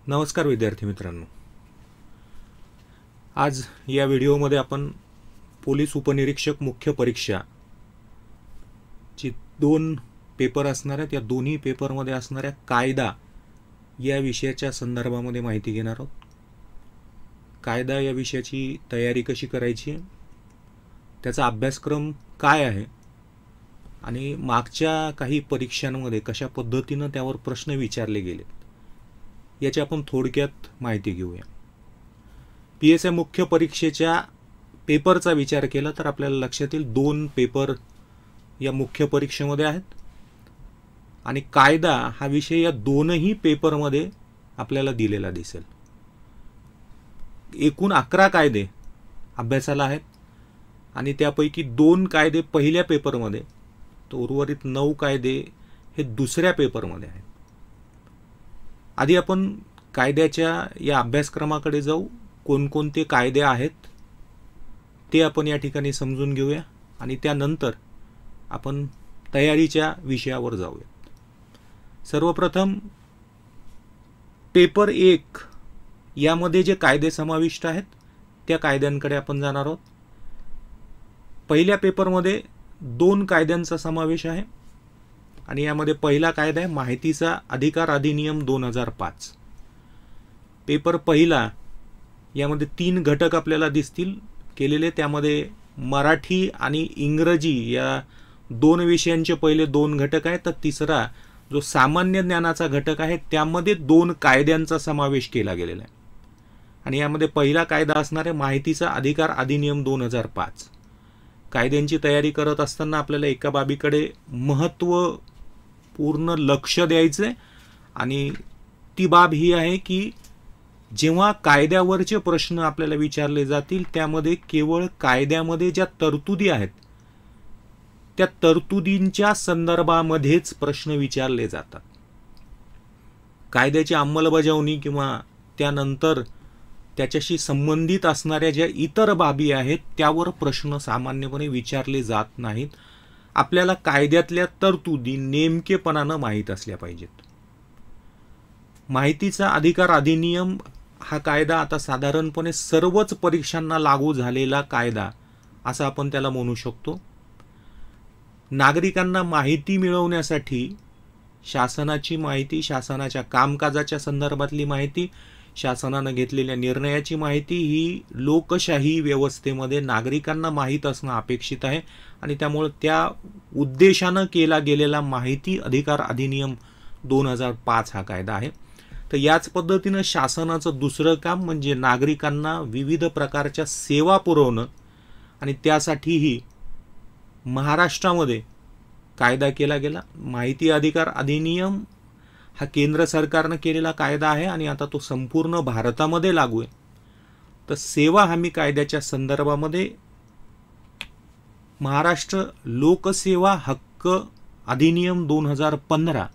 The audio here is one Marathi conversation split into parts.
नमस्कार विद्यार्थी मित्रांनो, आज या व्हिडिओमध्ये आपण पोलीस उपनिरीक्षक मुख्य परीक्षा ची 2 पेपर असणार आहेत। या दोन्ही पेपरमध्ये असणाऱ्या कायदा या विषयाच्या संदर्भामध्ये माहिती घेणार आहोत। कायदा या विषयाची तयारी कशी करायची, त्याचा अभ्यासक्रम काय आहे आणि मागच्या काही परीक्षांमध्ये कशा पद्धतीने त्यावर प्रश्न विचारले गेले याची आपण थोडक्यात माहिती घेऊया। PSI मुख्य परीक्षेच्या पेपरचा विचार केला तर आपल्याला लक्षात येईल 2 पेपर या मुख्य परीक्षेमध्ये आहेत आणि कायदा हा विषय या दोनही पेपरमध्ये आपल्याला दिलेला दिसेल। एकूण 11 कायदे अभ्यासाला आहेत आणि त्यापैकी 2 कायदे पहिल्या पेपरमध्ये तर उर्वरित 9 कायदे हे दुसऱ्या पेपरमध्ये आहेत। आधी आपण कायद्याच्या या अभ्यासक्रमाकडे जाऊ। कोणकोणते कायदे आहेत ते आपण या ठिकाणी समजून घेऊया आणि त्यानंतर आपण तयारीच्या विषयावर जाऊया। सर्वप्रथम पेपर 1 यामध्ये जे कायदे समाविष्ट आहेत त्या कायद्यांकडे आपण जाणार आहोत। पहिल्या पेपरमध्ये 2 कायद्यांचा समावेश आहे आणि यामध्ये पहिला कायदा आहे माहितीचा अधिकार अधिनियम 2005। पेपर पहिला यामध्ये 3 घटक आपल्याला दिसतील केलेले। त्यामध्ये मराठी आणि इंग्रजी या 2 विषयांचे पहिले 2 घटक आहेत, तर तिसरा जो सामान्य ज्ञानाचा घटक आहे त्यामध्ये 2 कायद्यांचा समावेश केला गेलेला आहे आणि यामध्ये पहिला कायदा असणार आहे माहितीचा अधिकार अधिनियम 2005। कायद्यांची तयारी करत असताना आपल्याला एका बाबीकडे महत्त्वपूर्ण लक्ष द्यायचे आणि ती बाब ही आहे की जेव्हा कायद्यावरचे प्रश्न आपल्याला विचारले जातील त्यामध्ये केवळ कायद्यामध्ये ज्या तरतुदी आहेत त्या तरतुदींच्या संदर्भामध्येच प्रश्न विचारले जातात। कायद्याची अंमलबजावणी किंवा त्यानंतर त्याच्याशी संबंधित असणाऱ्या ज्या इतर बाबी आहेत त्यावर प्रश्न सामान्यपणे विचारले जात नाहीत। आपल्याला कायद्यातल्या तरतुदी नेमकेपणाने माहीत असल्या पाहिजेत। माहितीचा अधिकार अधिनियम हा कायदा आता साधारणपणे सर्वच परीक्षांना लागू झालेला कायदा असा आपण त्याला म्हणू शकतो। नागरिकांना माहिती मिळवण्यासाठी शासनाची माहिती, शासनाच्या कामकाजाच्या संदर्भातली माहिती, शासनाने घेतलेल्या निर्णयाची माहिती ही लोकशाही व्यवस्थेमध्ये नागरिकांना माहीत असणं अपेक्षित आहे आणि त्यामुळे त्या उद्देशाने केला गेलेला माहिती अधिकार अधिनियम 2005 हा कायदा आहे। तर याच पद्धतीने शासनाचं दुसरं काम म्हणजे नागरिकांना विविध प्रकारच्या सेवा पुरवणं आणि त्यासाठीही महाराष्ट्रामध्ये कायदा केला गेला। माहिती अधिकार अधिनियम हा केंद्र सरकारने केलेला कायदा आहे आणि आता तो संपूर्ण भारतामध्ये लागू आहे। तर सेवा हमी कायद्याच्या संदर्भामध्ये महाराष्ट्र लोकसेवा हक्क अधिनियम 2015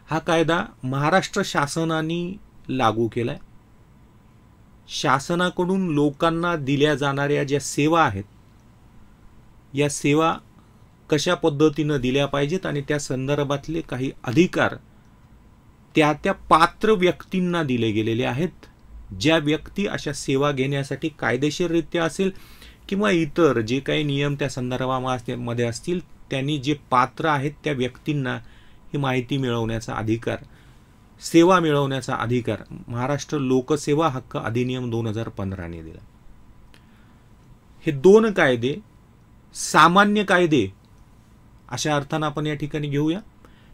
हा कायदा महाराष्ट्र शासनाने लागू केलाय। शासनाकडून लोकांना दिल्या जाणाऱ्या ज्या सेवा आहेत या सेवा कशा पद्धतीने दिल्या पाहिजेत आणि त्या संदर्भातले काही अधिकार त्या पात्र व्यक्तींना दिले गेलेले आहेत। ज्या व्यक्ती अशा सेवा घेण्यासाठी कायदेशीररित्या असेल किंवा इतर जे काही नियम त्या संदर्भामध्ये असतील त्यांनी जे पात्र आहेत त्या व्यक्तींना ही माहिती मिळवण्याचा अधिकार, सेवा मिळवण्याचा अधिकार महाराष्ट्र लोकसेवा हक्क अधिनियम 2015 ने दिला। हे 2 कायदे सामान्य कायदे अशा अर्थाने आपण या ठिकाणी घेऊया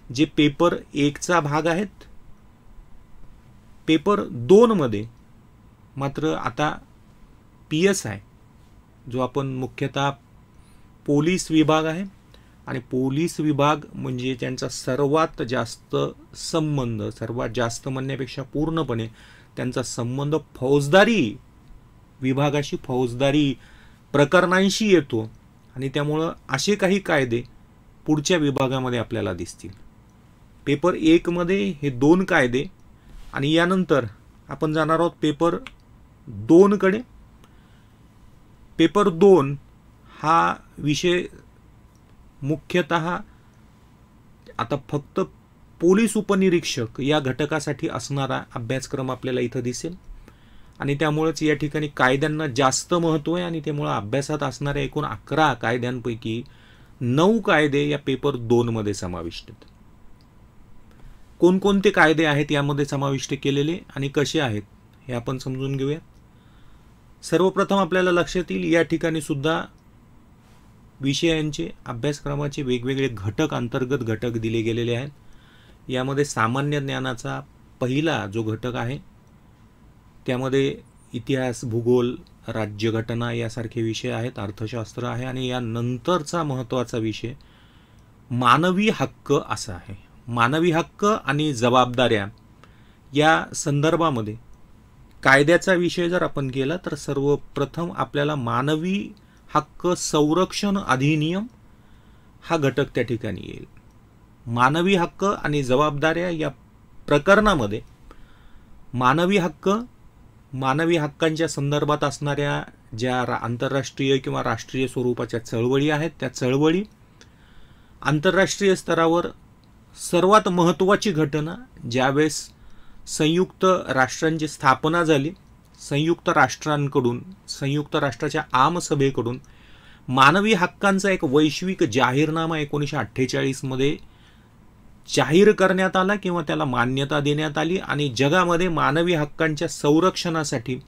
जे पेपर 1 चा भाग आहेत। पेपर 2 मध्ये मात्र आता PSI जो आपण मुख्यतः पोलीस विभाग आहे आणि पोलीस विभाग म्हणजे त्यांचा सर्वात जास्त संबंध, सर्वात जास्त म्हणण्यापेक्षा पूर्णपणे त्यांचा संबंध फौजदारी विभागाशी, फौजदारी प्रकरणांशी येतो आणि त्यामुळे असे काही कायदे पुढच्या विभागामध्ये आपल्याला दिसतील। पेपर 1 मध्ये हे 2 कायदे आणि यानंतर आपण जाणार आहोत पेपर 2 कडे। पेपर 2 हा विषय मुख्यतः आता फक्त पोलीस उपनिरीक्षक या घटकासाठी असणारा अभ्यासक्रम आपल्याला इथं दिसेल आणि त्यामुळेच या ठिकाणी कायद्यांना जास्त महत्त्व आहे आणि त्यामुळे अभ्यासात असणाऱ्या एकूण 11 कायद्यांपैकी 9 कायदे या पेपर 2 मध्ये समाविष्ट आहेत. कोणकोणते कायदे आहेत यामध्ये समाविष्ट केलेले आणि कसे आहेत हे आपण समजून घेऊया. सर्वप्रथम आपल्याला लक्षात येईल या ठिकाणी सुद्धा विषयांचे अभ्यासक्रमाचे वेगवेगळे घटक, अंतर्गत घटक दिले गेलेले आहेत. यामध्ये सामान्य ज्ञानाचा पहिला जो घटक आहे त्यामध्ये इतिहास, भूगोल, राज्यघटना यासारखे विषय आहेत, अर्थशास्त्र आहे आणि यानंतरचा महत्त्वाचा विषय मानवी हक्क असा आहे. मानवी हक्क आणि जबाबदाऱ्या या संदर्भामध्ये कायद्याचा विषय जर आपण केला तर सर्वप्रथम आपल्याला मानवी हक्क संरक्षण अधिनियम हा घटक त्या ठिकाणी येईल. मानवी हक्क आणि जबाबदाऱ्या या प्रकरणामध्ये मानवी हक्कांच्या संदर्भात असणाऱ्या ज्या आंतरराष्ट्रीय किंवा राष्ट्रीय स्वरूपाच्या चळवळी आहेत त्या चळवळी, आंतरराष्ट्रीय स्तरावर सर्वात महत्त्वाची घटना ज्यावेळेस संयुक्त राष्ट्रांची स्थापना झाली, संयुक्त राष्ट्राच्या आमसभेकडून मानवी हक्कांचा एक वैश्विक जाहीरनामा 1948 मध्ये जाहीर करण्यात आला किंवा त्याला मान्यता देण्यात आली आणि जगामध्ये मानवी हक्कांच्या संरक्षणासाठी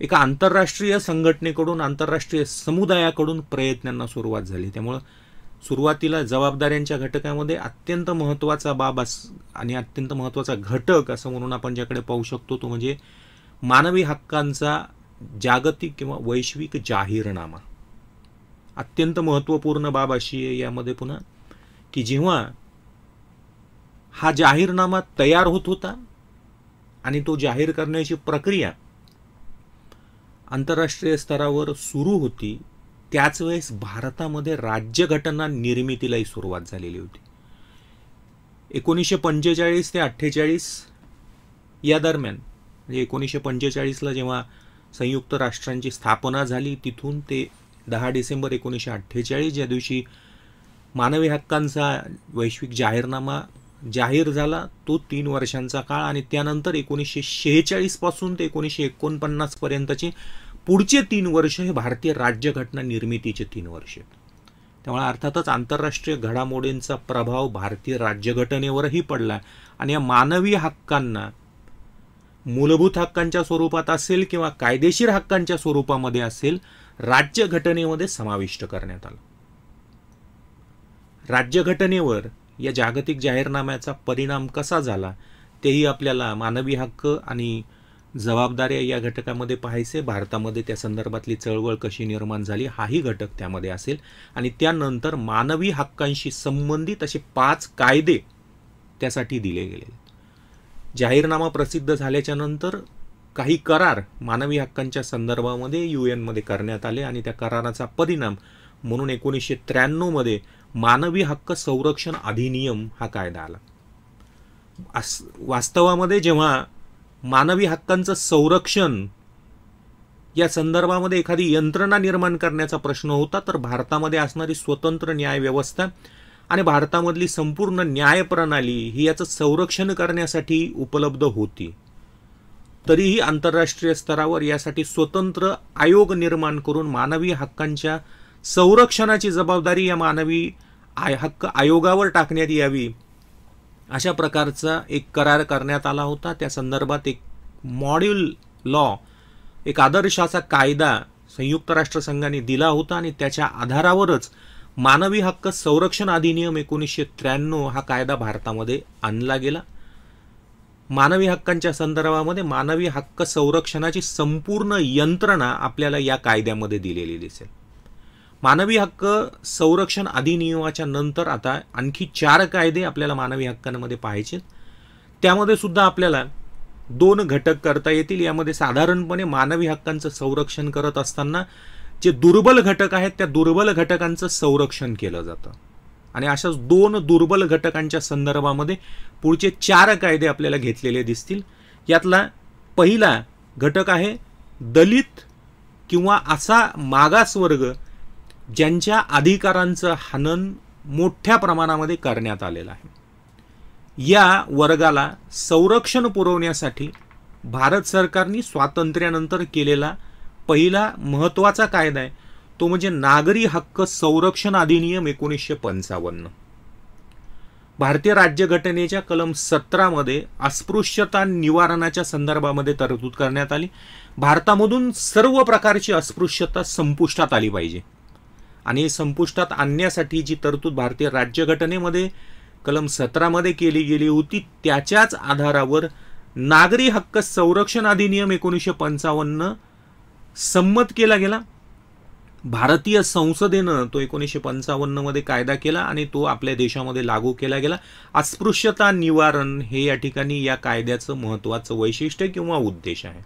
एका आंतरराष्ट्रीय संघटनेकडून, आंतरराष्ट्रीय समुदायाकडून प्रयत्नांना सुरुवात झाली. त्यामुळे सुरुवातीला जबाबदाऱ्यांच्या घटकामध्ये अत्यंत महत्त्वाचा बाब आणि अत्यंत महत्त्वाचा घटक असं म्हणून आपण ज्याकडे पाहू शकतो तो म्हणजे मानवी हक्कांचा जागतिक किंवा वैश्विक जाहीरनामा. अत्यंत महत्त्वपूर्ण बाब अशी आहे यामध्ये पुन्हा की जेव्हा हा जाहीरनामा तयार होत होता आणि तो जाहीर करण्याची प्रक्रिया आंतरराष्ट्रीय स्तरावर सुरू होती त्याच वेळेस भारतामध्ये राज्यघटना निर्मितीलाही सुरुवात झालेली होती. 1945 ते 48 या दरम्यान म्हणजे 1945ला जेव्हा संयुक्त राष्ट्रांची स्थापना झाली तिथून ते 10 डिसेंबर 1948 ज्या दिवशी मानवी हक्कांचा वैश्विक जाहीरनामा जाहीर झाला तो 3 वर्षांचा काळ आणि त्यानंतर 1946 पासून ते 1949 पर्यंतचे पुढचे 3 वर्ष हे भारतीय राज्यघटना निर्मितीचे 3 वर्ष आहेत. त्यामुळे अर्थातच आंतरराष्ट्रीय घडामोडींचा प्रभाव भारतीय राज्यघटनेवरही पडला आणि या मानवी हक्कांना मूलभूत हक्कांच्या स्वरूपात असेल किंवा कायदेशीर हक्कांच्या स्वरूपामध्ये असेल राज्यघटनेमध्ये समाविष्ट करण्यात आलं. राज्यघटनेवर या जागतिक जाहीरनाम्याचा परिणाम कसा झाला तेही आपल्याला मानवी हक्क आणि जबाबदाऱ्या या घटकामध्ये पाहायचे. भारतामध्ये त्या संदर्भातली चळवळ कशी निर्माण झाली हाही घटक त्यामध्ये असेल आणि त्यानंतर मानवी हक्कांशी संबंधित असे 5 कायदे त्यासाठी दिले गेले. जाहीरनामा प्रसिद्ध झाल्याच्या नंतर काही करार मानवी हक्कांच्या संदर्भामध्ये UN मध्ये करण्यात आले आणि त्या कराराचा परिणाम म्हणून 1993 मध्ये मानवी हक्क संरक्षण अधिनियम हा कायदा आला. वास्तवामध्ये जेव्हा मानवी हक्कांचं संरक्षण या संदर्भामध्ये एखादी यंत्रणा निर्माण करण्याचा प्रश्न होता तर भारतामध्ये असणारी स्वतंत्र न्याय व्यवस्था आणि भारतामधली संपूर्ण न्याय प्रणाली ही याचं संरक्षण करण्यासाठी उपलब्ध होती. तरीही आंतरराष्ट्रीय स्तरावर यासाठी स्वतंत्र आयोग निर्माण करून मानवी हक्कांच्या संरक्षणाची जबाबदारी या मानवी हक्क आयोगावर टाकण्यात यावी अशा प्रकारचा एक करार करण्यात आला होता. त्या संदर्भात एक मॉड्यूल लॉ, एक आदर्शाचा कायदा संयुक्त राष्ट्रसंघाने दिला होता आणि त्याच्या आधारावरच मानवी हक्क संरक्षण अधिनियम 1993 हा कायदा भारतामध्ये आणला गेला. मानवी हक्कांच्या संदर्भामध्ये मानवी हक्क संरक्षणाची संपूर्ण यंत्रणा आपल्याला या कायद्यामध्ये दिलेली दिसेल. मानवी हक्क संरक्षण अधिनियमाच्या नंतर आता आणखी 4 कायदे आपल्याला मानवी हक्कांमध्ये पाहायचे. त्यामध्ये सुद्धा आपल्याला 2 घटक करता येतील. यामध्ये साधारणपणे मानवी हक्कांचं संरक्षण करत असताना जे दुर्बल घटक आहेत त्या दुर्बल घटकांचं संरक्षण केलं जातं आणि अशाच 2 दुर्बल घटकांच्या संदर्भामध्ये पुढचे 4 कायदे आपल्याला घेतलेले दिसतील. यातला पहिला घटक आहे दलित किंवा असा मागासवर्ग ज्यांच्या अधिकारांचं हनन मोठ्या प्रमाणामध्ये करण्यात आलेलं आहे. या वर्गाला संरक्षण पुरवण्यासाठी भारत सरकारने स्वातंत्र्यानंतर केलेला पहिला महत्त्वाचा कायदा आहे तो म्हणजे नागरी हक्क संरक्षण अधिनियम 1955. भारतीय राज्यघटनेच्या कलम 17 मध्ये अस्पृश्यता निवारणाच्या संदर्भामध्ये तरतूद करण्यात आली. भारतामधून सर्व प्रकारची अस्पृश्यता संपुष्टात आली पाहिजे आणि संपुष्टात आणण्यासाठी जी तरतूद भारतीय राज्यघटनेमध्ये कलम 17 मध्ये केली गेली होती त्याच्याच आधारावर नागरी हक्क संरक्षण अधिनियम 1955 संमत केला गेला. भारतीय संसदेनं तो 1955 मध्ये कायदा केला आणि तो आपल्या देशामध्ये लागू केला गेला. अस्पृश्यता निवारण हे या ठिकाणी या कायद्याचं महत्त्वाचं वैशिष्ट्य किंवा उद्देश आहे.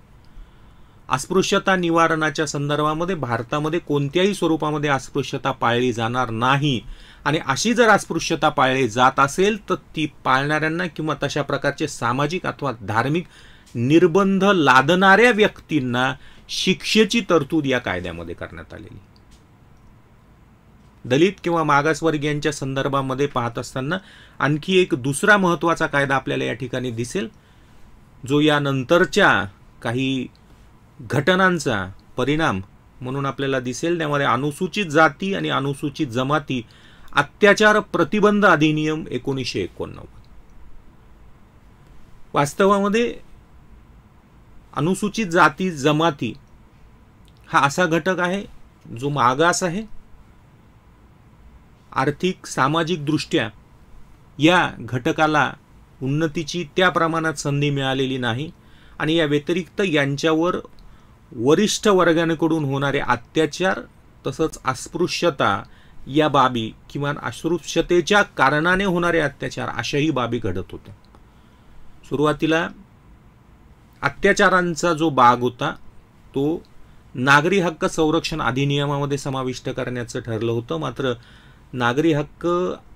अस्पृश्यता निवारणाच्या संदर्भामध्ये भारतामध्ये कोणत्याही स्वरूपामध्ये अस्पृश्यता पाळली जाणार नाही आणि अशी जर अस्पृश्यता पाळली जात असेल तर ती पाळणाऱ्यांना किंवा तशा प्रकारचे सामाजिक अथवा धार्मिक निर्बंध लादणाऱ्या व्यक्तींना शिक्षेची तरतूद या कायद्यामध्ये करण्यात आलेली. दलित किंवा मागासवर्गीयांच्या संदर्भामध्ये पाहत असताना आणखी एक दुसरा महत्त्वाचा कायदा आपल्याला या ठिकाणी दिसेल जो या नंतरच्या काही घटनांचा परिणाम म्हणून आपल्याला दिसेल. त्यामध्ये अनुसूचित जाती आणि अनुसूचित जमाती अत्याचार प्रतिबंध अधिनियम 1989. वास्तवामध्ये अनुसूचित जाती जमाती हा असा घटक आहे जो मागास आहे. आर्थिक सामाजिक दृष्ट्या या घटकाला उन्नतीची त्या प्रमाणात संधी मिळालेली नाही आणि या व्यतिरिक्त यांच्यावर वरिष्ठ वर्गांकडून होणारे अत्याचार तसंच अस्पृश्यता या बाबी किंवा अस्पृश्यतेच्या कारणाने होणारे अत्याचार अशाही बाबी घडत होत्या. सुरुवातीला अत्याचारांचा जो भाग होता तो नागरी हक्क संरक्षण अधिनियमामध्ये समाविष्ट करण्याचं ठरलं होतं. मात्र नागरी हक्क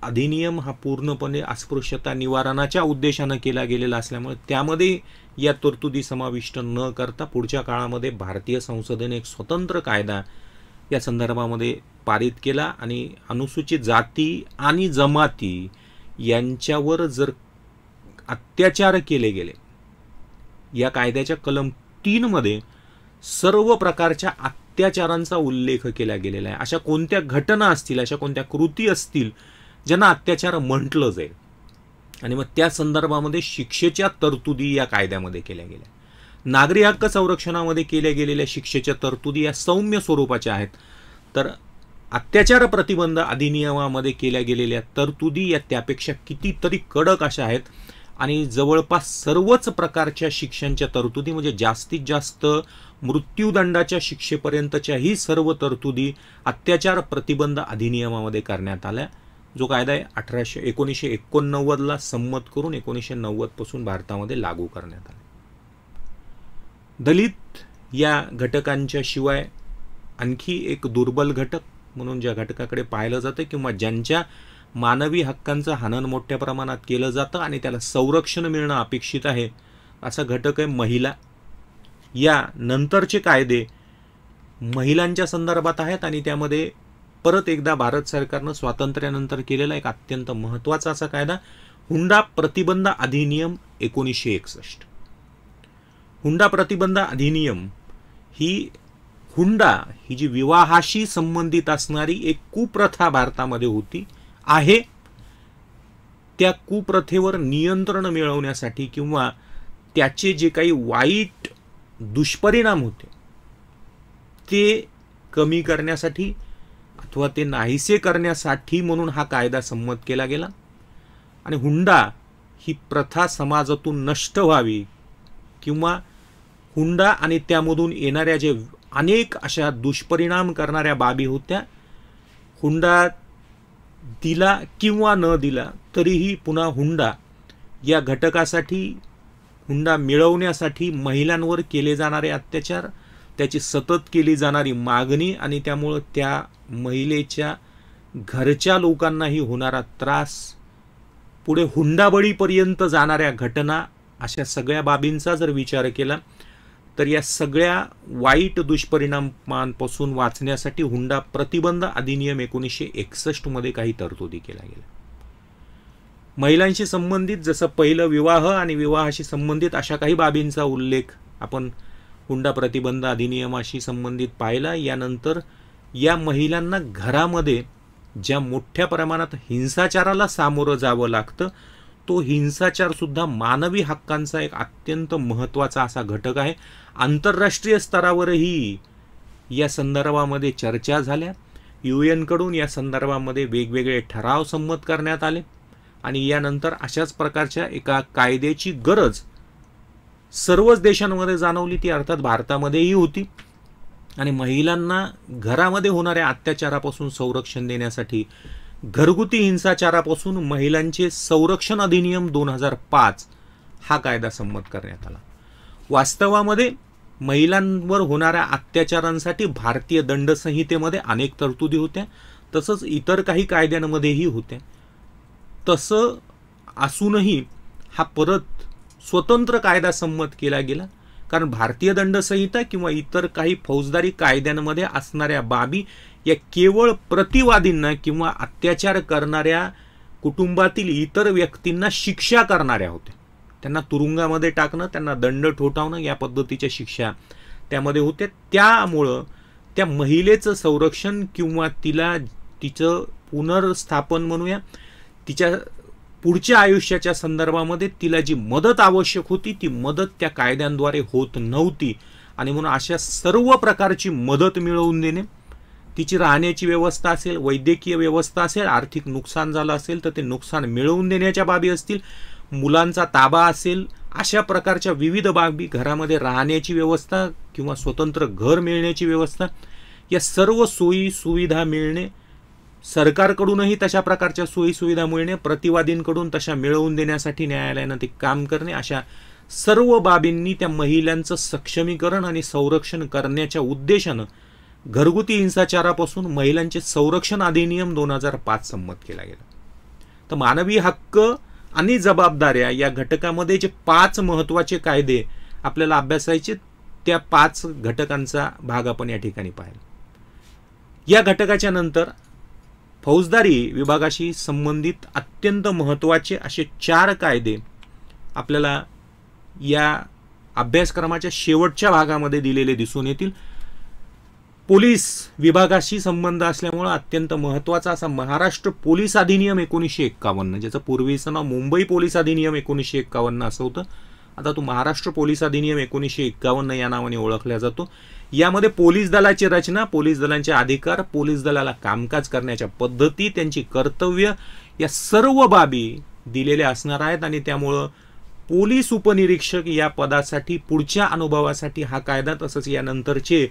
अधिनियम हा पूर्णपणे अस्पृश्यता निवारणाच्या उद्देशानं केला गेलेला असल्यामुळे त्यामध्ये या तरतुदी समाविष्ट न करता पुढच्या काळामध्ये भारतीय संसदेने एक स्वतंत्र कायदा या संदर्भामध्ये पारित केला आणि अनुसूचित जाती आणि जमाती यांच्यावर जर अत्याचार केले गेले या कायद्याच्या कलम 3 मध्ये सर्व प्रकारच्या अत्याचारांचा उल्लेख केला गेलेला आहे. अशा कोणत्या घटना असतील अशा कोणत्या कृती असतील ज्यांना अत्याचार म्हटलं जाईल आणि मग त्या संदर्भामध्ये शिक्षेच्या तरतुदी या कायद्यामध्ये केल्या गेल्या. नागरी हक्क संरक्षणामध्ये केल्या गेलेल्या शिक्षेच्या तरतुदी या सौम्य स्वरूपाच्या आहेत तर अत्याचार प्रतिबंध अधिनियमामध्ये केल्या गेलेल्या तरतुदी या त्यापेक्षा कितीतरी कडक अशा आहेत आणि जवळपास सर्वच प्रकारच्या शिक्षांच्या तरतुदी म्हणजे जास्तीत जास्त मृत्यूदंडाच्या शिक्षेपर्यंतच्या ही सर्व तरतुदी अत्याचार प्रतिबंध अधिनियमामध्ये करण्यात आल्या. जो कायदा 1989ला संमत करून 1990 पासून भारतामध्ये लागू करण्यात आला. दलित या घटकांच्या शिवाय आणखी एक दुर्बल घटक म्हणून ज्या घटकाकडे पाहिलं जातं किंवा ज्यांच्या मानवी हक्कांचं हनन मोठ्या प्रमाणात केलं जातं आणि त्याला संरक्षण मिळणं अपेक्षित आहे असा घटक आहे महिला. या नंतरचे कायदे महिलांच्या संदर्भात आहेत आणि त्यामध्ये परत एकदा भारत सरकारनं स्वातंत्र्यानंतर केलेला एक अत्यंत महत्त्वाचा असा कायदा हुंडा प्रतिबंध अधिनियम 1961. हुंडा प्रतिबंध अधिनियम ही हुंडा ही जी विवाहाशी संबंधित असणारी एक कुप्रथा भारतामध्ये होती आहे त्या कुप्रथेवर नियंत्रण मिळवण्यासाठी किंवा त्याचे जे काही वाईट दुष्परिणाम होते ते कमी करण्यासाठी अथवा ते नाहीसे करण्यासाठी म्हणून हा कायदा संमत केला गेला आणि हुंडा ही प्रथा समाजातून नष्ट व्हावी किंवा हुंडा आणि त्यामधून येणाऱ्या जे अनेक अशा दुष्परिणाम करणाऱ्या बाबी होत्या हुंडा दिला किंवा न दिला तरीही पुन्हा हुंडा या घटकासाठी हुंडा मिळवण्यासाठी महिलांवर केले जाणारे अत्याचार त्याची सतत केली जाणारी मागणी आणि त्यामुळे त्या महिलेच्या घरच्या लोकांनाही होणारा त्रास पुढे हुंडाबळीपर्यंत जाणाऱ्या घटना अशा सगळ्या बाबींचा जर विचार केला तर या सगळ्या वाईट दुष्परिणामांपासून वाचण्यासाठी हुंडा प्रतिबंध अधिनियम 1961 मध्ये काही तरतुदी केल्या गेल्या. महिलांशी संबंधित जसं पहिलं विवाह आणि विवाहाशी संबंधित अशा काही बाबींचा उल्लेख आपण हुंडा प्रतिबंध अधिनियमाशी संबंधित पाहिला। यानंतर या महिलांना घरामध्ये ज्या मोठ्या प्रमाणात हिंसाचाराला सामोरं जावं लागतं, तो हिंसाचार सुद्धा मानवी हक्कांचा एक अत्यंत महत्त्वाचा असा घटक आहे। आंतरराष्ट्रीय स्तरावरही या संदर्भामध्ये चर्चा झाल्या। UN कडून या संदर्भामध्ये वेगवेगळे ठराव संमत करण्यात आले आणि यानंतर अशाच प्रकारच्या एका कायद्याची गरज सर्वच देशांमध्ये जाणवली, ती अर्थात भारतामध्येही होती। आणि महिलांना घरामध्ये होणाऱ्या अत्याचारापासून संरक्षण देण्यासाठी घरगुती हिंसाचारापासून महिलांचे संरक्षण अधिनियम 2005 हा कायदा संमत करण्यात आला। वास्तवामध्ये महिलांवर होणाऱ्या अत्याचारांसाठी भारतीय दंड संहितेमध्ये अनेक तरतुदी होत्या, तसंच इतर काही कायद्यांमध्येही होत्या। तसं असूनही हा परत स्वतंत्र कायदा संमत केला गेला, कारण भारतीय दंड संहिता किंवा इतर काही फौजदारी कायद्यांमध्ये असणाऱ्या बाबी या केवळ प्रतिवादींना किंवा अत्याचार करणाऱ्या कुटुंबातील इतर व्यक्तींना शिक्षा करणाऱ्या होत्या। त्यांना तुरुंगामध्ये टाकणं, त्यांना दंड ठोठावणं या पद्धतीच्या शिक्षा त्यामध्ये होत्या। त्यामुळं त्या महिलेचं संरक्षण किंवा तिचं पुनर्स्थापन म्हणूया, तिच्या पुढच्या आयुष्याच्या संदर्भामध्ये तिला जी मदत आवश्यक होती ती मदत त्या कायद्यांद्वारे होत नव्हती। आणि म्हणून अशा सर्व प्रकारची मदत मिळवून देणे, तिची राहण्याची व्यवस्था असेल, वैद्यकीय व्यवस्था असेल, आर्थिक नुकसान झालं असेल तर ते नुकसान मिळवून देण्याच्या बाबी असतील, मुलांचा ताबा असेल, अशा प्रकारच्या विविध बाबी, घरामध्ये राहण्याची व्यवस्था किंवा स्वतंत्र घर मिळण्याची व्यवस्था, या सर्व सोयी सुविधा मिळणे, सरकारकडूनही तशा प्रकारच्या सोयी सुविधा मिळणे, प्रतिवादींकडून तशा मिळवून देण्यासाठी न्यायालयानं ते काम करणे, अशा सर्व बाबींनी त्या महिलांचं सक्षमीकरण आणि संरक्षण करण्याच्या उद्देशानं घरगुती हिंसाचारापासून महिलांचे संरक्षण अधिनियम 2005 संमत केला गेला। तर मानवी हक्क आणि जबाबदाऱ्या या घटकामध्ये जे 5 महत्त्वाचे कायदे आपल्याला अभ्यासायचे, त्या 5 घटकांचा भाग आपण या ठिकाणी पाहिला। या घटकाच्या नंतर फौजदारी विभागाशी संबंधित अत्यंत महत्त्वाचे असे 4 कायदे आपल्याला या अभ्यासक्रमाच्या शेवटच्या भागामध्ये दिलेले दिसून येतील। पोलीस विभागाशी संबंध असल्यामुळे अत्यंत महत्त्वाचा असा महाराष्ट्र पोलीस अधिनियम 1951, ज्याचं पूर्वीचं नाव मुंबई पोलीस अधिनियम 1951 असं होतं, आता तो महाराष्ट्र पोलीस अधिनियम 1951 या नावाने ओळखला जातो। यामध्ये पोलीस दलाची रचना, पोलीस दलांचे अधिकार, पोलीस दलाला कामकाज करण्याच्या पद्धती, त्यांची कर्तव्य या सर्व बाबी दिलेल्या असणार आहेत। आणि त्यामुळं पोलीस उपनिरीक्षक या पदासाठी पुढच्या अनुभवासाठी हा कायदा, तसंच यानंतरचे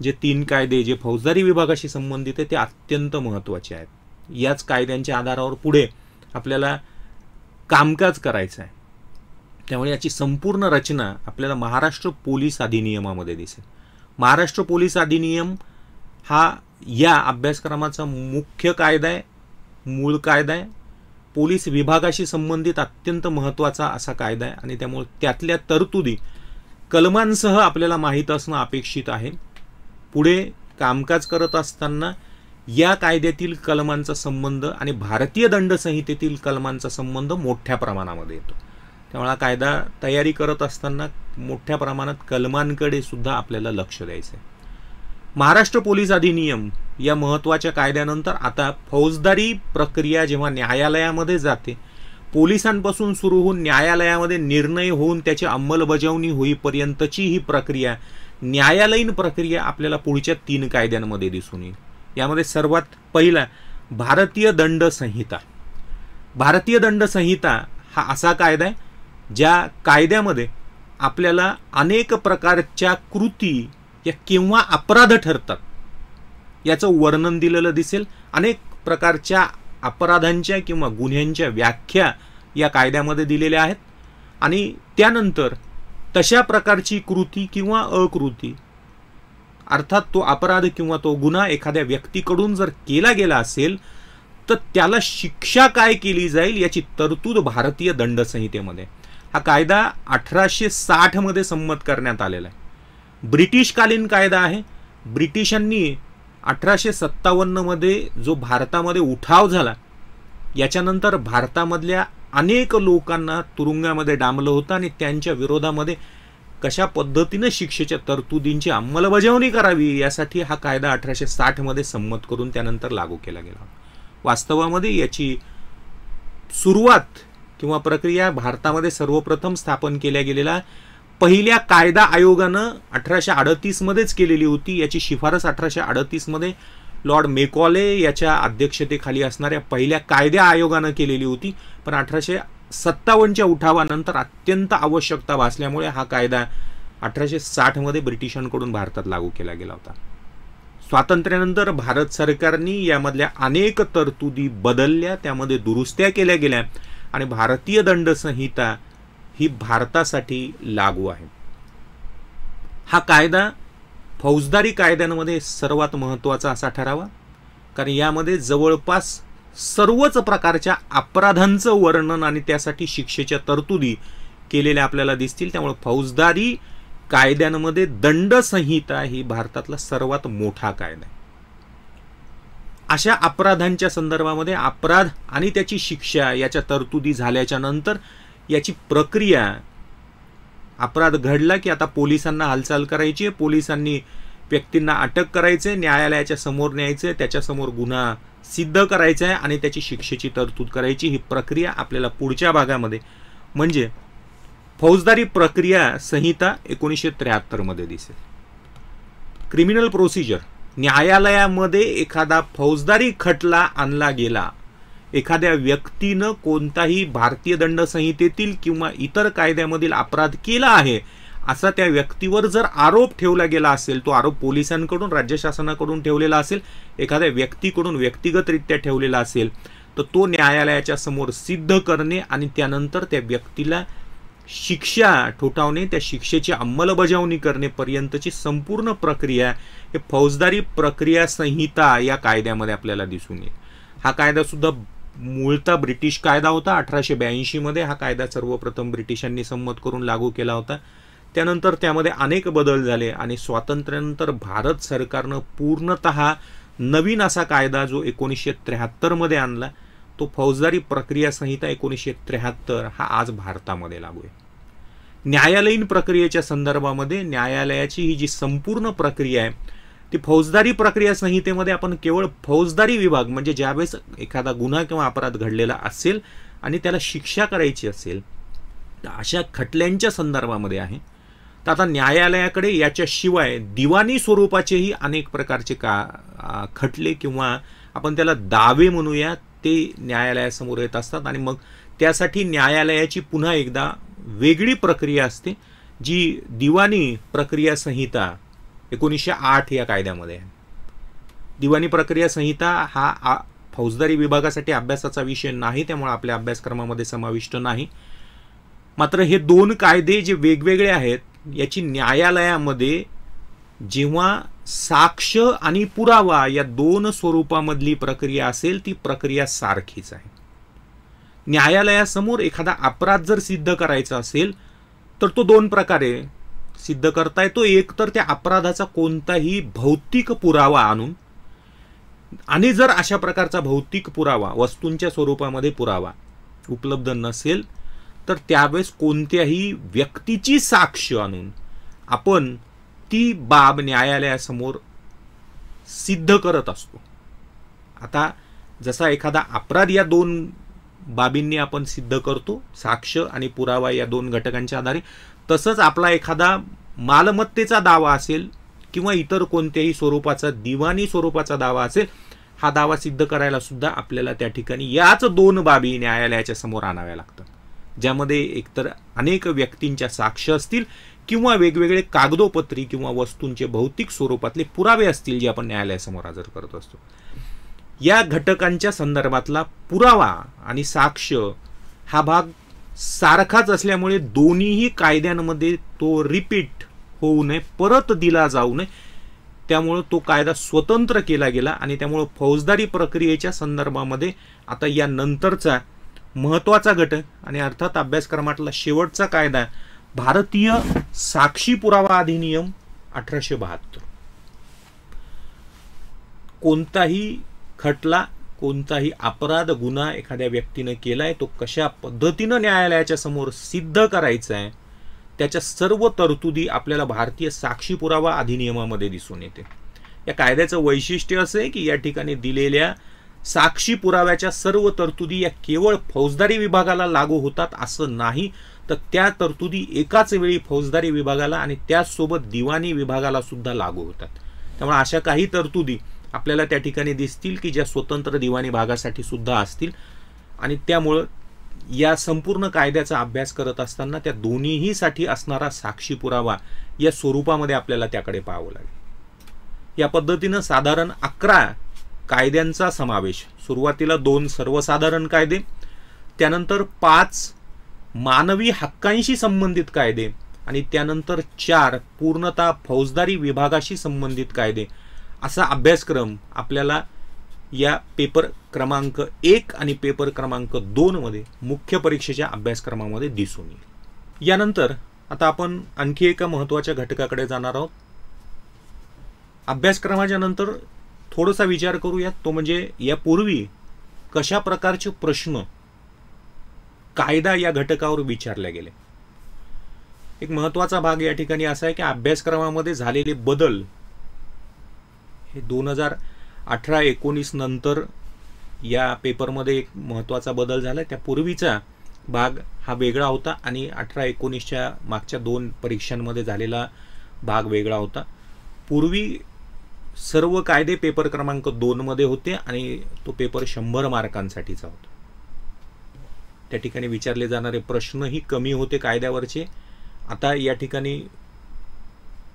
जे 3 कायदे जे फौजदारी विभागाशी संबंधित आहेत ते अत्यंत महत्त्वाचे आहेत। याच कायद्यांच्या आधारावर पुढे आपल्याला कामकाज करायचं आहे, त्यामुळे याची संपूर्ण रचना आपल्याला महाराष्ट्र पोलीस अधिनियमामध्ये दिसेल। महाराष्ट्र पोलीस अधिनियम हा या अभ्यासक्रमाचा मुख्य कायदा आहे, मूळ कायदा आहे, पोलीस विभागाशी संबंधित अत्यंत महत्त्वाचा असा कायदा आहे आणि त्यामुळे त्यातल्या तरतुदी कलमांसह आपल्याला माहीत असणं अपेक्षित आहे। पुढे कामकाज करत असताना या कायद्यातील कलमांचा संबंध आणि भारतीय दंड संहितेतील कलमांचा संबंध मोठ्या प्रमाणामध्ये येतो, त्यामुळे हा कायदा तयारी करत असताना मोठ्या प्रमाणात कलमांकडे सुद्धा आपल्याला लक्ष द्यायचं आहे। महाराष्ट्र पोलीस अधिनियम या महत्त्वाच्या कायद्यानंतर आता फौजदारी प्रक्रिया जेव्हा न्यायालयामध्ये जाते, पोलिसांपासून सुरू होऊन न्यायालयामध्ये निर्णय होऊन त्याची अंमलबजावणी होईपर्यंतची ही प्रक्रिया, न्यायालयीन प्रक्रिया आपल्याला पुढच्या 3 कायद्यांमध्ये दिसून येईल। यामध्ये सर्वात पहिला भारतीय दंड संहिता। भारतीय दंड संहिता हा असा कायदा आहे ज्या कायद्यामध्ये आपल्याला अनेक प्रकारच्या कृती या किंवा अपराध ठरतात याचं वर्णन दिलेलं दिसेल। अनेक प्रकारच्या अपराधांच्या किंवा गुन्ह्यांच्या व्याख्या या कायद्यामध्ये दिलेल्या आहेत आणि त्यानंतर तशा प्रकारची कृती किंवा अकृती, अर्थात तो अपराध किंवा तो गुन्हा एखाद्या व्यक्तीकडून जर केला गेला असेल तर त्याला शिक्षा काय केली जाईल याची तरतूद भारतीय दंड संहितेमध्ये। हा कायदा 1860 मध्ये संमत करण्यात आलेला आहे, ब्रिटिशकालीन कायदा आहे। ब्रिटिशांनी 1857 मध्ये जो भारतामध्ये उठाव झाला, याच्यानंतर भारतामधल्या अनेक लोकांना तुरुंगामध्ये डांबलं होतं आणि त्यांच्या विरोधामध्ये कशा पद्धतीने शिक्षेच्या तरतुदींची अंमलबजावणी करावी यासाठी हा कायदा 1860 मध्ये संमत करून त्यानंतर लागू केला गेला. वास्तवामध्ये याची सुरुवात किंवा प्रक्रिया भारतामध्ये सर्वप्रथम स्थापन केल्या गेलेला पहिल्या कायदा आयोगानं 1838 मध्येच केलेली होती. याची शिफारस 1838 मध्ये लॉर्ड मेकॉले याच्या अध्यक्षतेखाली असणाऱ्या पहिल्या कायदा आयोगानं केलेली होती. पण 1857च्या उठावानंतर अत्यंत आवश्यकता भासल्यामुळे हा कायदा 1860 मध्ये ब्रिटिशांकडून भारतात लागू केला गेला होता. स्वातंत्र्यानंतर भारत सरकारने यामधल्या अनेक तरतुदी बदलल्या, त्यामध्ये दुरुस्त्या केल्या गेल्या आणि भारतीय दंड संहिता ही भारतासाठी लागू आहे. हा कायदा फौजदारी कायद्यांमध्ये सर्वात महत्त्वाचा असा ठरावा, कारण यामध्ये जवळपास सर्वच प्रकारच्या अपराधांचं वर्णन आणि त्यासाठी शिक्षेच्या तरतुदी केलेल्या आपल्याला दिसतील. त्यामुळे फौजदारी कायद्यांमध्ये दंड संहिता ही भारतातला सर्वात मोठा कायदा आहे. अशा अपराधांच्या संदर्भामध्ये अपराध आणि त्याची शिक्षा याच्या तरतुदी झाल्याच्या नंतर याची प्रक्रिया, अपराध घडला की आता पोलिसांना हालचाल करायची, पोलिसांनी व्यक्तींना अटक करायचे, न्यायालयाच्या समोर न्यायचे, त्याच्यासमोर गुन्हा सिद्ध करायचा आहे आणि त्याची शिक्षेची तरतूद करायची. ही प्रक्रिया आपल्याला पुढच्या भागामध्ये म्हणजे फौजदारी प्रक्रिया संहिता 1973 मध्ये दिसेल. क्रिमिनल प्रोसिजर, न्यायालयामध्ये एखादा फौजदारी खटला आणला गेला, एखाद्या व्यक्तीनं कोणताही भारतीय दंड संहितेतील किंवा इतर कायद्यामधील अपराध केला आहे असा त्या व्यक्तीवर जर आरोप ठेवला गेला असेल, तो आरोप पोलिसांकडून, राज्य शासनाकडून ठेवलेला असेल, एखाद्या व्यक्तीकडून व्यक्तिगतरित्या ठेवलेला असेल, तर तो न्यायालयाच्या समोर सिद्ध करणे आणि त्यानंतर त्या व्यक्तीला शिक्षा ठोठावणे, त्या शिक्षेची अंमलबजावणी करणे पर्यंतची संपूर्ण प्रक्रिया हे फौजदारी प्रक्रिया संहिता या कायद्यामध्ये आपल्याला दिसून येईल. हा कायदा सुद्धा मूळतः ब्रिटिश कायदा होता. 1882 मध्ये हा कायदा सर्वप्रथम ब्रिटिशांनी संमत करून लागू केला होता. त्यानंतर त्यामध्ये अनेक बदल झाले आणि स्वातंत्र्यानंतर भारत सरकारनं पूर्णतः नवीन असा कायदा जो 1973 मध्ये आणला, तो फौजदारी प्रक्रिया संहिता 1973 हा आज भारतामध्ये लागू आहे. न्यायालयीन प्रक्रियेच्या संदर्भामध्ये न्यायालयाची ही जी संपूर्ण प्रक्रिया आहे ती फौजदारी प्रक्रिया संहितेमध्ये आपण केवळ फौजदारी विभाग म्हणजे ज्यावेळेस एखादा गुन्हा किंवा अपराध घडलेला असेल आणि त्याला शिक्षा करायची असेल तर अशा खटल्यांच्या संदर्भामध्ये आहे. तर आता न्यायालयाकडे याच्याशिवाय दिवाणी स्वरूपाचेही अनेक प्रकारचे खटले किंवा आपण त्याला दावे म्हणूया ते न्यायालयासमोर येत असतात आणि मग त्यासाठी न्यायालयाची पुन्हा एकदा वेगळी प्रक्रिया असते जी दिवाणी प्रक्रिया संहिता 1908 या कायद्यामध्ये आहे. दिवाणी प्रक्रिया संहिता हा फौजदारी विभागासाठी अभ्यासाचा विषय नाही, त्यामुळे आपल्या अभ्यासक्रमामध्ये समाविष्ट नाही. मात्र हे दोन कायदे जे वेगवेगळे आहेत याची न्यायालयामध्ये जेव्हा साक्ष आणि पुरावा या दोन स्वरूपामधली प्रक्रिया असेल ती प्रक्रिया सारखीच आहे. न्यायालयासमोर एखादा अपराध जर सिद्ध करायचा असेल तर तो दोन प्रकारे सिद्ध करता येतो. एक तर त्या अपराधाचा कोणताही भौतिक पुरावा आणून, आणि जर अशा प्रकारचा भौतिक पुरावा वस्तूंच्या स्वरूपामध्ये पुरावा उपलब्ध नसेल तर त्यावेळेस कोणत्याही व्यक्तीची साक्ष आणून आपण ती बाब न्यायालयासमोर सिद्ध करत असतो. आता जसा एखादा अपराध या दोन बाबींनी आपण सिद्ध करतो, साक्ष आणि पुरावा या दोन घटकांच्या आधारे, तसंच आपला एखादा मालमत्तेचा दावा असेल किंवा इतर कोणत्याही स्वरूपाचा दिवाणी स्वरूपाचा दावा असेल, हा दावा सिद्ध करायला सुद्धा आपल्याला त्या ठिकाणी याच दोन बाबी न्यायालयाच्या समोर आणाव्या लागतात, ज्यामध्ये एकतर अनेक व्यक्तींच्या साक्ष असतील किंवा वेगवेगळे कागदोपत्री किंवा वस्तूंचे भौतिक स्वरूपातले पुरावे असतील जे आपण न्यायालयासमोर हजर करत असतो. या घटकांच्या संदर्भातला पुरावा आणि साक्ष हा भाग सारखाच असल्यामुळे दोन्हीही कायद्यांमध्ये तो रिपीट होऊ नये, परत दिला जाऊ नये, त्यामुळे तो कायदा स्वतंत्र केला गेला. आणि त्यामुळे फौजदारी प्रक्रियेच्या संदर्भामध्ये आता या नंतरचा महत्त्वाचा घटक आणि अर्थात अभ्यासक्रमातला शेवटचा कायदा भारतीय साक्षी पुरावा अधिनियम 1872. कोणताही खटला कोणताही अपराध गुन्हा एखाद्या व्यक्तीने केलाय तो कशा पद्धतीनं न्यायालयाच्या समोर सिद्ध करायचा आहे, त्याच्या सर्व तरतुदी आपल्याला भारतीय साक्षी पुरावा अधिनियमामध्ये दिसून येते. या कायद्याचं वैशिष्ट्य असं आहे की या ठिकाणी दिलेल्या साक्षी पुराव्याच्या सर्व तरतुदी या केवळ फौजदारी विभागाला लागू होतात असं नाही, तर त्या तरतुदी एकाच वेळी फौजदारी विभागाला आणि त्याचसोबत दिवाणी विभागाला सुद्धा लागू होतात. त्यामुळे अशा काही तरतुदी आपल्याला त्या ठिकाणी दिसतील की ज्या स्वतंत्र दिवाणी भागासाठी सुद्धा असतील, आणि त्यामुळं या संपूर्ण कायद्याचा अभ्यास करत असताना त्या दोन्हीसाठी असणारा साक्षी पुरावा या स्वरूपामध्ये आपल्याला त्याकडे पाहावं लागेल. या पद्धतीनं साधारण 11 कायद्यांचा समावेश, सुरुवातीला 2 सर्वसाधारण कायदे, त्यानंतर 5 मानवी हक्कांशी संबंधित कायदे आणि त्यानंतर 4 पूर्णतः फौजदारी विभागाशी संबंधित कायदे, असा अभ्यासक्रम आपल्याला या पेपर क्रमांक 1 आणि पेपर क्रमांक 2 मध्ये मुख्य परीक्षेच्या अभ्यासक्रमामध्ये दिसून येईल. यानंतर आता आपण आणखी एका महत्त्वाच्या घटकाकडे जाणार आहोत. अभ्यासक्रमाच्या नंतर थोडासा विचार करूया, तो म्हणजे यापूर्वी कशा प्रकारचे प्रश्न कायदा या घटकावर विचारले गेले. एक महत्त्वाचा भाग या ठिकाणी असा आहे की अभ्यासक्रमामध्ये झालेले बदल हे 2018-19 नंतर या पेपरमध्ये एक महत्त्वाचा बदल झाला. त्यापूर्वीचा भाग हा वेगळा होता आणि 18-19च्या मागच्या 2 परीक्षांमध्ये झालेला भाग वेगळा होता. पूर्वी सर्व कायदे पेपर क्रमांक 2 मध्ये होते आणि तो पेपर 100 मार्कांसाठीचा होता. त्या ठिकाणी विचारले जाणारे प्रश्नही कमी होते कायद्यावरचे. आता या ठिकाणी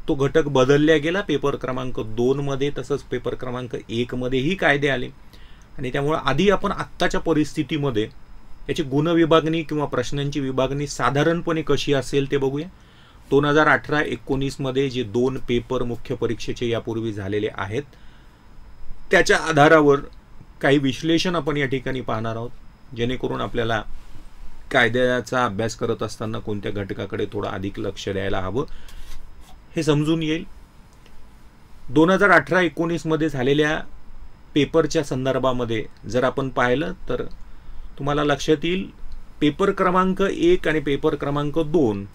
तो घटक बदलला गेला. पेपर क्रमांक 2 मध्ये तसंच पेपर क्रमांक 1 मध्येही कायदे आले आणि त्यामुळे आधी आपण आत्ताच्या परिस्थितीमध्ये याची गुणविभागणी किंवा प्रश्नांची विभागणी साधारणपणे कशी असेल ते बघूया. 2018-19 मध्ये जे 2 पेपर मुख्य परीक्षेचे यापूर्वी झालेले आहेत त्याच्या आधारावर काही विश्लेषण आपण या ठिकाणी पाहणार आहोत, जेणेकरून आपल्याला कायद्याचा अभ्यास करत असताना कोणत्या घटकाकडे थोडं अधिक लक्ष द्यायला हवं हे समजून येईल. 2018-19 मध्ये झालेल्या पेपरच्या संदर्भामध्ये जर आपण पाहिलं तर तुम्हाला लक्षात येईल पेपर क्रमांक 1 आणि पेपर क्रमांक 2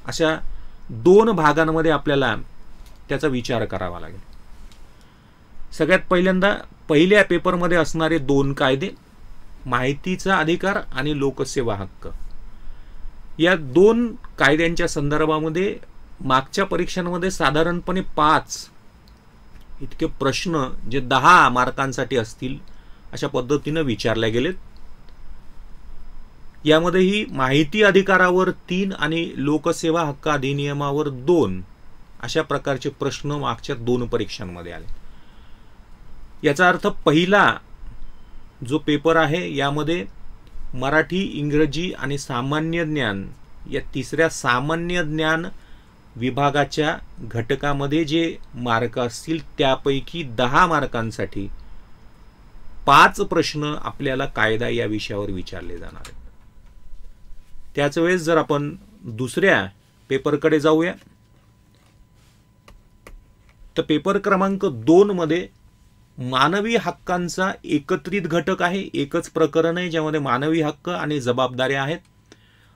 अशा 2 भागांमध्ये आपल्याला त्याचा विचार करावा लागेल. सगळ्यात पहिल्यांदा पहिल्या पेपरमध्ये असणारे 2 कायदे, माहितीचा अधिकार आणि लोकसेवा हक्क, या 2 कायद्यांच्या संदर्भामध्ये मागच्या परीक्षांमध्ये साधारणपणे 5 इतके प्रश्न जे 10 मार्कांसाठी असतील अशा पद्धतीने विचारले गेलेत. यामध्येही माहिती अधिकारावर 3 आणि लोकसेवा हक्क अधिनियमावर 2 अशा प्रकारचे प्रश्न मागच्या 2 परीक्षांमध्ये आले. याचा अर्थ पहिला जो पेपर आहे यामध्ये मराठी, इंग्रजी आणि सामान्य ज्ञान या तिसऱ्या सामान्य ज्ञान विभागाच्या घटकामध्ये जे मार्क असतील त्यापैकी 10 मार्कांसाठी 5 प्रश्न आपल्याला कायदा या विषयावर विचारले जाणार आहेत. त्याच वेळेस जर आपण दुसऱ्या पेपरकडे जाऊया तर पेपर क्रमांक 2 मध्ये मानवी हक्कांचा एकत्रित घटक आहे. एकच प्रकरण आहे ज्यामध्ये मानवी हक्क आणि जबाबदाऱ्या आहेत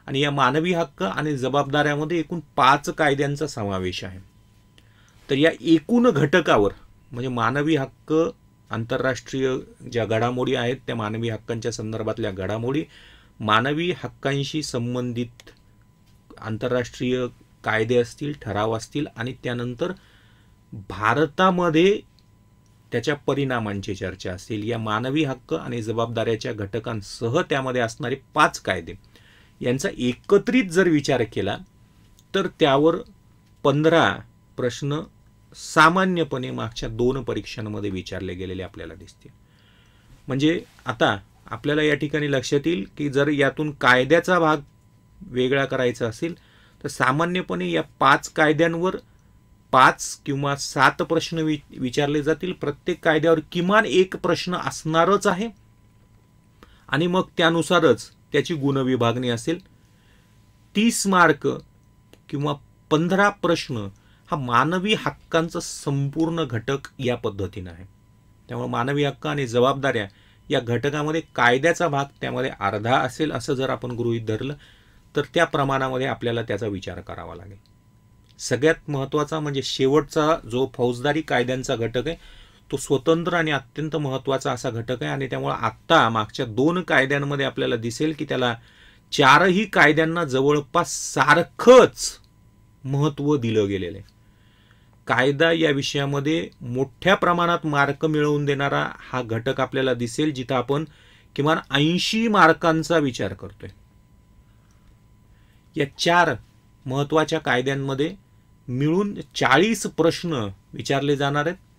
आणि या मानवी हक्क आणि जबाबदाऱ्यामध्ये एकूण 5 कायद्यांचा समावेश आहे. तर या एकूण घटकावर म्हणजे मानवी हक्क, आंतरराष्ट्रीय ज्या घडामोडी आहेत त्या मानवी हक्कांच्या संदर्भातल्या घडामोडी, मानवी हक्कांशी संबंधित आंतरराष्ट्रीय कायदे असतील, ठराव असतील आणि त्यानंतर भारतामध्ये त्याच्या परिणामांची चर्चा असेल, या मानवी हक्क आणि जबाबदाऱ्याच्या घटकांसह त्यामध्ये असणारे 5 कायदे यांचा एकत्रित जर विचार केला तर त्यावर 15 प्रश्न सामान्यपणे मागच्या 2 परीक्षांमध्ये विचारले गेलेले आपल्याला दिसतील. म्हणजे आता आपल्याला या ठिकाणी लक्षात येईल की जर यातून कायद्याचा भाग वेगळा करायचा असेल तर सामान्यपणे या 5 कायद्यांवर 5 किंवा 7 प्रश्न विचारले जातील. प्रत्येक कायद्यावर किमान 1 प्रश्न असणारच आहे आणि मग त्यानुसारच त्याची गुणविभागणी असेल. 30 मार्क किंवा 15 प्रश्न हा मानवी हक्कांचा संपूर्ण घटक या पद्धतीने आहे. त्यामुळे मानवी हक्क आणि जबाबदाऱ्या या घटकामध्ये कायद्याचा भाग त्यामध्ये अर्धा असेल असं जर आपण गृहीत धरलं तर त्या प्रमाणामध्ये आपल्याला त्याचा विचार करावा लागेल. सगळ्यात महत्त्वाचा म्हणजे शेवटचा जो फौजदारी कायद्यांचा घटक आहे तो स्वतंत्र आणि अत्यंत महत्त्वाचा असा घटक आहे आणि त्यामुळे आत्ता मागच्या 2 कायद्यांमध्ये आपल्याला दिसेल की त्याला 4ही कायद्यांना जवळपास सारखंच महत्त्व दिलं गेलेलं आहे. कायदा या विषयामध्ये मोठ्या प्रमाणात मार्क मिळवून देणारा हा घटक आपल्याला दिसेल जिथं आपण किमान 80 मार्कांचा विचार करतोय. या 4 महत्त्वाच्या कायद्यांमध्ये मिळून 40 प्रश्न विचारले जाणार आहेत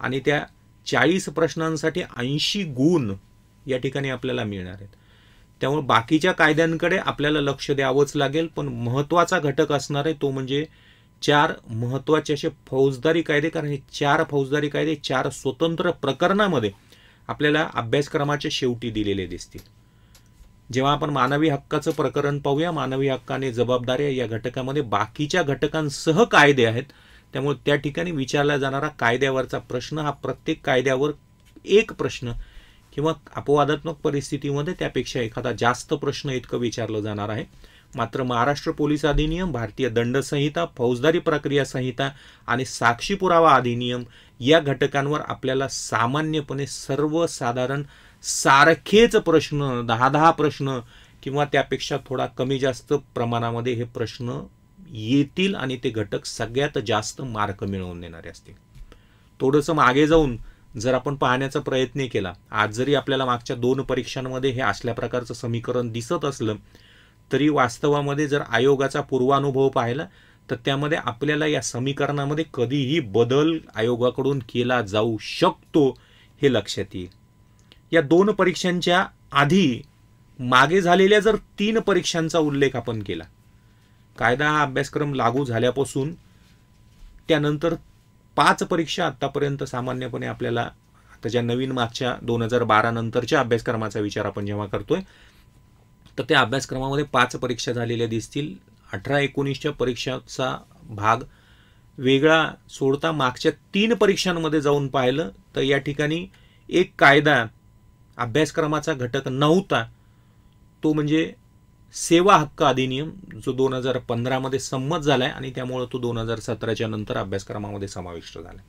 आणि त्या 40 प्रश्नांसाठी 80 गुण या ठिकाणी आपल्याला मिळणार आहेत. त्यामुळे बाकीच्या कायद्यांकडे आपल्याला लक्ष द्यावंच लागेल, पण महत्त्वाचा घटक असणार आहे तो म्हणजे 4 महत्त्वाचे असे फौजदारी कायदे. कारण हे 4 फौजदारी कायदे 4 स्वतंत्र प्रकरणामध्ये आपल्याला अभ्यासक्रमाच्या शेवटी दिलेले दिसतील. जेव्हा आपण मानवी हक्काचं प्रकरण पाहूया, मानवी हक्क आणि जबाबदाऱ्या या घटकामध्ये बाकीच्या घटकांसह कायदे आहेत, त्यामुळे त्या ठिकाणी विचारला जाणारा कायद्यावरचा प्रश्न हा प्रत्येक कायद्यावर एक प्रश्न किंवा अपवादात्मक परिस्थितीमध्ये त्यापेक्षा एखादा जास्त प्रश्न इतकं विचारलं जाणार आहे. मात्र महाराष्ट्र पोलीस अधिनियम, भारतीय दंड संहिता, फौजदारी प्रक्रिया संहिता आणि साक्षी पुरावा अधिनियम या घटकांवर आपल्याला सामान्यपणे सर्वसाधारण सारखेच प्रश्न 10-10 प्रश्न किंवा त्यापेक्षा थोडा कमी जास्त प्रमाणामध्ये हे प्रश्न येतील आणि ते घटक सगळ्यात जास्त मार्क मिळवून देणारे असतील. थोडंसं मागे जाऊन जर आपण पाहण्याचा प्रयत्न केला, आज जरी आपल्याला मागच्या 2 परीक्षांमध्ये हे असल्या प्रकारचं समीकरण दिसत असलं तरी वास्तवामध्ये जर आयोगाचा पूर्वानुभव पाहिला तर त्यामध्ये आपल्याला या समीकरणामध्ये कधीही बदल आयोगाकडून केला जाऊ शकतो हे लक्षात येईल. या 2 परीक्षांच्या आधी मागे झालेल्या जर 3 परीक्षांचा उल्लेख आपण केला, कायदा हा अभ्यासक्रम लागू झाल्यापासून त्यानंतर 5 परीक्षा आतापर्यंत सामान्यपणे आपल्याला आता ज्या नवीन मागच्या 2012 नंतरच्या अभ्यासक्रमाचा विचार आपण जेव्हा करतोय तर त्या अभ्यासक्रमामध्ये 5 परीक्षा झालेल्या दिसतील. 18-19च्या परीक्षाचा भाग वेगळा सोडता मागच्या 3 परीक्षांमध्ये जाऊन पाहिलं तर या ठिकाणी एक कायदा अभ्यासक्रमाचा घटक नव्हता, तो म्हणजे सेवा हक्क अधिनियम, जो 2015 मध्ये संमत झालाय आणि त्यामुळे तो 2017च्या नंतर अभ्यासक्रमामध्ये समाविष्ट झालाय.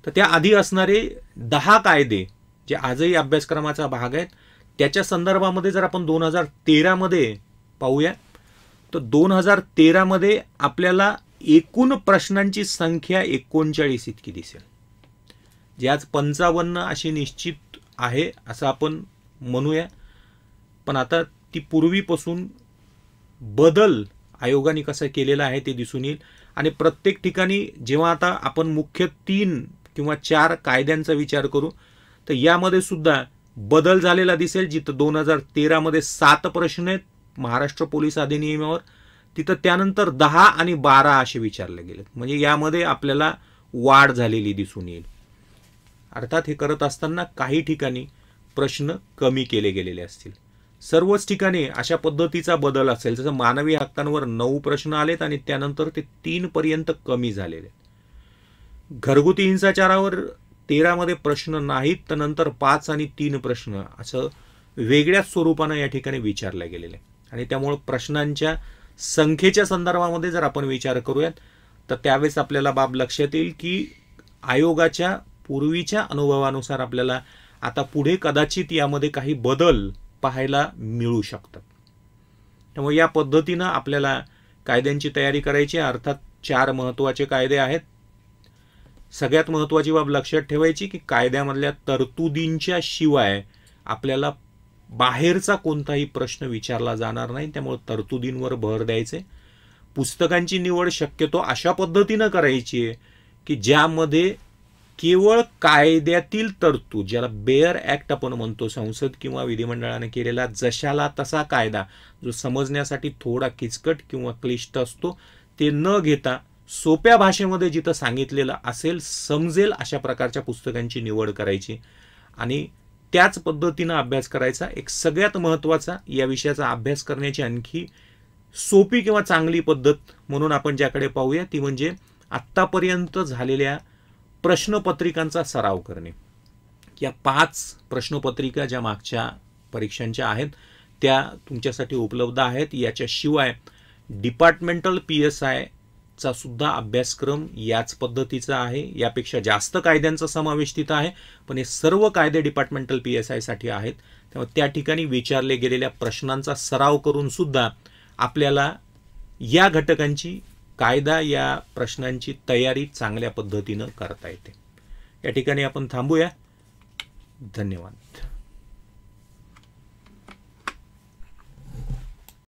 तर त्या आधी असणारे 10 कायदे जे आजही अभ्यासक्रमाचा भाग आहेत त्याच्या संदर्भामध्ये जर आपण 2013 मध्ये पाहूया तर 2013 मध्ये आपल्याला एकूण प्रश्नांची संख्या 39 इतकी दिसेल, जी आज 55 अशी निश्चित आहे असं आपण म्हणूया. पण आता ती पूर्वीपासून बदल आयोगाने कसा केलेला आहे ते दिसून येईल आणि प्रत्येक ठिकाणी जेव्हा आता आपण मुख्य 3 किंवा 4 कायद्यांचा विचार करू तर यामध्ये सुद्धा बदल झालेला दिसेल. जिथं 2013 मध्ये 7 प्रश्न आहेत महाराष्ट्र पोलीस अधिनियमावर, तिथं त्यानंतर 10 आणि 12 असे विचारले गेले, म्हणजे यामध्ये आपल्याला वाढ झालेली दिसून येईल. अर्थात हे करत असताना काही ठिकाणी प्रश्न कमी केले गेलेले असतील. सर्वच ठिकाणी अशा पद्धतीचा बदल असेल, जसं मानवी हक्कांवर 9 प्रश्न आलेत आणि त्यानंतर ते 3 पर्यंत कमी झालेले. घरगुती हिंसाचारावर 13 मध्ये प्रश्न नाहीत, तर नंतर 5 आणि 3 प्रश्न असं वेगळ्याच स्वरूपानं या ठिकाणी विचारले गेलेले. आणि त्यामुळे प्रश्नांच्या संख्येच्या संदर्भामध्ये जर आपण विचार करूयात तर त्यावेळेस आपल्याला बाब लक्षात येईल की आयोगाच्या पूर्वीच्या अनुभवानुसार आपल्याला आता पुढे कदाचित यामध्ये काही बदल पाहायला मिळू शकतात. त्यामुळे या पद्धतीनं आपल्याला कायद्यांची तयारी करायची. अर्थात 4 महत्त्वाचे कायदे आहेत. सगळ्यात महत्त्वाची बाब लक्षात ठेवायची की कायद्यामधल्या तरतुदींच्या शिवाय आपल्याला बाहेरचा कोणताही प्रश्न विचारला जाणार नाही, त्यामुळे तरतुदींवर भर द्यायचे. पुस्तकांची निवड शक्यतो अशा पद्धतीनं करायची आहे की ज्यामध्ये केवळ कायद्यातील तरतूद, ज्याला बेअर ॲक्ट आपण म्हणतो, संसद किंवा विधिमंडळाने केलेला जशाला तसा कायदा जो समजण्यासाठी थोडा किचकट किंवा क्लिष्ट असतो, ते न घेता सोप्या भाषेमध्ये जिथं सांगितलेलं असेल, समजेल अशा प्रकारच्या पुस्तकांची निवड करायची आणि त्याच पद्धतीनं अभ्यास करायचा. एक सगळ्यात महत्त्वाचा या विषयाचा अभ्यास करण्याची आणखी सोपी किंवा चांगली पद्धत म्हणून आपण ज्याकडे पाहूया ती म्हणजे आत्तापर्यंत झालेल्या प्रश्नपत्रिकांचा सराव करणे. या 5 प्रश्नपत्रिका ज्या मागच्या परीक्षांच्या आहेत त्या तुमच्यासाठी उपलब्ध आहेत. याच्याशिवाय डिपार्टमेंटल PSI चा सुद्धा अभ्यासक्रम याच पद्धतीचा आहे. यापेक्षा जास्त कायद्यांचा समावेश तिथं आहे, पण हे सर्व कायदे डिपार्टमेंटल PSI साठी आहेत. त्यामुळे त्या ठिकाणी विचारले गेलेल्या प्रश्नांचा सराव करून सुद्धा आपल्याला या घटकांची कायदा या प्रश्नांची तयारी चांगल्या पद्धतीनं करता येते. या ठिकाणी आपण थांबूया. धन्यवाद.